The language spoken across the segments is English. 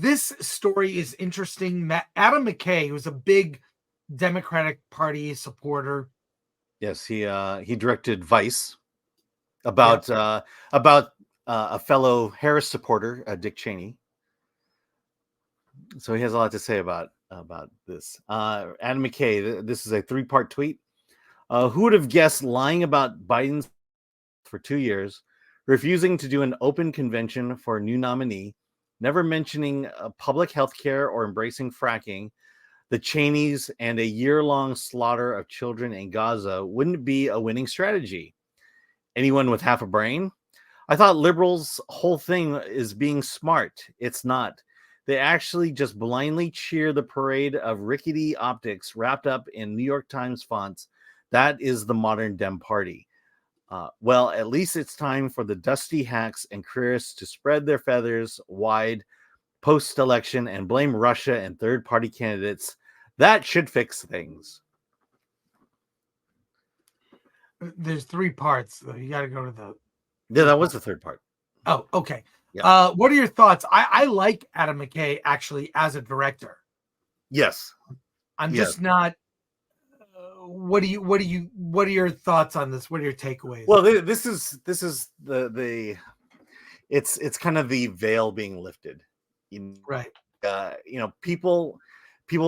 this story is interesting. Adam McKay, who's a big Democratic Party supporter. Yes, he directed Vice about a fellow Harris supporter, Dick Cheney. So he has a lot to say about this. Adam McKay, this is a 3-part tweet. Who would have guessed lying about Biden for 2 years, refusing to do an open convention for a new nominee, never mentioning public health care or embracing fracking, the Cheneys, and a year-long slaughter of children in Gaza wouldn't be a winning strategy? Anyone with half a brain? I thought liberals' whole thing is being smart. It's not. They actually just blindly cheer the parade of rickety optics wrapped up in New York Times fonts. That is the modern Dem Party. Well, at least it's time for the dusty hacks and careerists to spread their feathers wide post-election and blame Russia and third-party candidates. That should fix things. There's 3 parts, though. You got to go to the... Yeah, that was the 3rd part. Oh, okay. Yeah. What are your thoughts? I like Adam McKay, actually, as a director. Yes. I'm just not... What are your thoughts on this? What are your takeaways? Well, this is the it's kind of the veil being lifted. Right. People.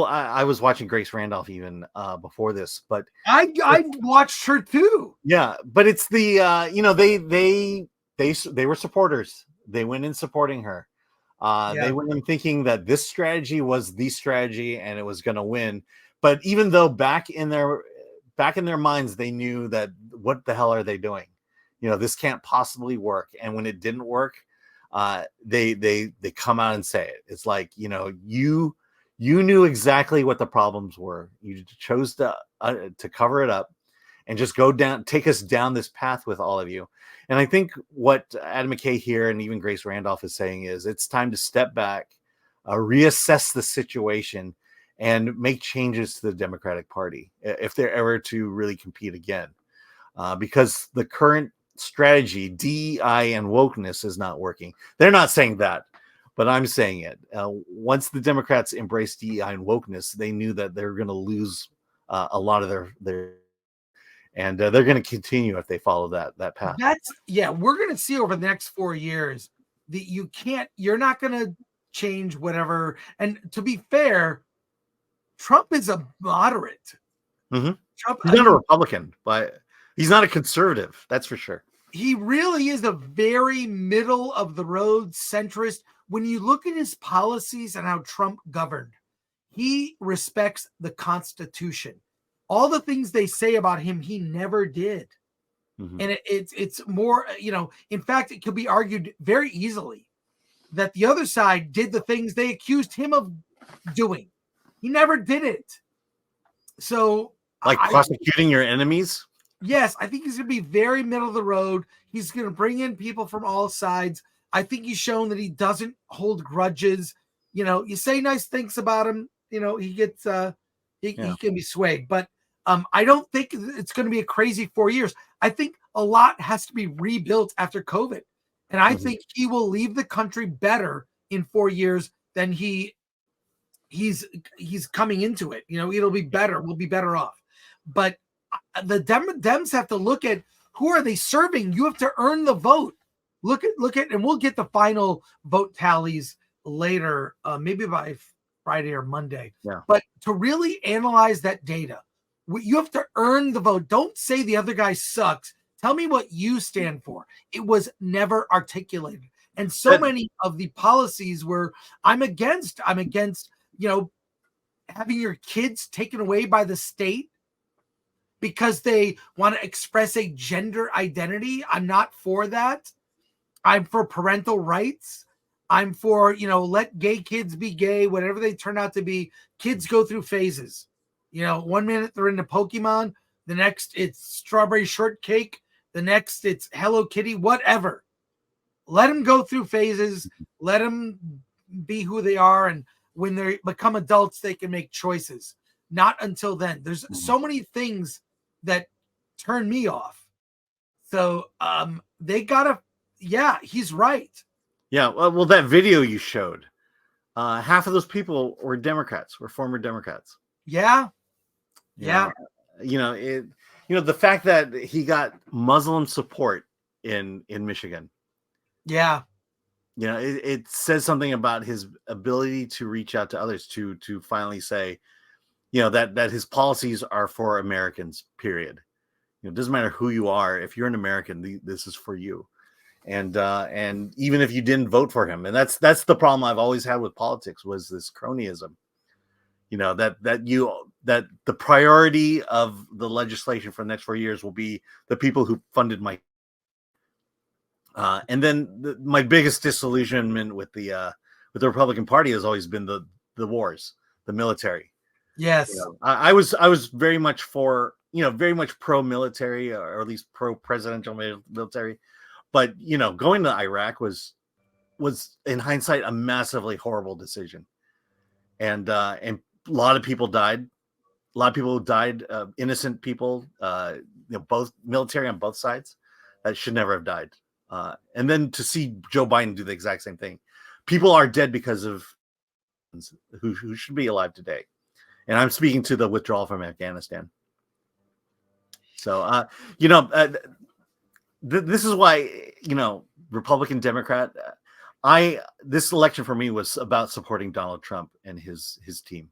I was watching Grace Randolph even before this, but I watched her too. Yeah, but it's the they were supporters. They went in supporting her. They went in thinking that this strategy was the strategy and it was going to win. But even though back in their minds, they knew that what the hell are they doing? This can't possibly work. And when it didn't work, they come out and say it. It's like, you knew exactly what the problems were. You chose to cover it up and just take us down this path with all of you. And I think what Adam McKay here and even Grace Randolph is saying is it's time to step back, reassess the situation, and make changes to the Democratic Party if they're ever to really compete again. Because the current strategy, DEI and wokeness, is not working. They're not saying that, but I'm saying it. Once the Democrats embraced DEI and wokeness, they knew that they're going to lose a lot of their and they're going to continue if they follow that path. We're going to see over the next 4 years that you're not going to change whatever. And to be fair, Trump is a moderate. Mm-hmm. He's not a Republican, but he's not a conservative. That's for sure. He really is a very middle of the road centrist. When you look at his policies and how Trump governed, he respects the Constitution. All the things they say about him, he never did. Mm-hmm. And it's more, in fact, it could be argued very easily that the other side did the things they accused him of doing. He never did it. So, prosecuting your enemies? Yes, I think he's going to be very middle of the road. He's going to bring in people from all sides. I think he's shown that he doesn't hold grudges. You say nice things about him, he gets he can be swayed. But I don't think it's going to be a crazy 4 years. I think a lot has to be rebuilt after COVID. And I think he will leave the country better in 4 years than he's coming into it. It'll be better. We'll be better off. But the Dems have to look at who are they serving. You have to earn the vote. Look at, and we'll get the final vote tallies later, maybe by Friday or Monday. Yeah. But to really analyze that data, you have to earn the vote. Don't say the other guy sucks. Tell me what you stand for. It was never articulated. And so many of the policies were, I'm against, having your kids taken away by the state because they want to express a gender identity. I'm not for that. I'm for parental rights. I'm for, let gay kids be gay, whatever they turn out to be. Kids go through phases. 1 minute they're into Pokemon. The next it's strawberry shortcake. The next it's Hello Kitty, whatever. Let them go through phases. Let them be who they are. And when they become adults, they can make choices. Not until then. There's so many things that turn me off. So they gotta, he's right. Yeah, well, that video you showed half of those people were Democrats, were former Democrats. Yeah. The fact that he got Muslim support in Michigan. Yeah. It says something about his ability to reach out to others, to finally say, that his policies are for Americans, period. It doesn't matter who you are. If you're an American, this is for you. And even if you didn't vote for him, and that's the problem I've always had with politics, was this cronyism. That the priority of the legislation for the next 4 years will be the people who funded my. And then my biggest disillusionment with the Republican Party has always been the wars, the military. Yes, I was very much for, very much pro-military, or at least pro-presidential military. But going to Iraq was in hindsight a massively horrible decision, and a lot of people died. A lot of people died, innocent people, both military on both sides, that should never have died. And then to see Joe Biden do the exact same thing. People are dead because of who should be alive today. And I'm speaking to the withdrawal from Afghanistan. So, this is why, Republican, Democrat, this election for me was about supporting Donald Trump and his team.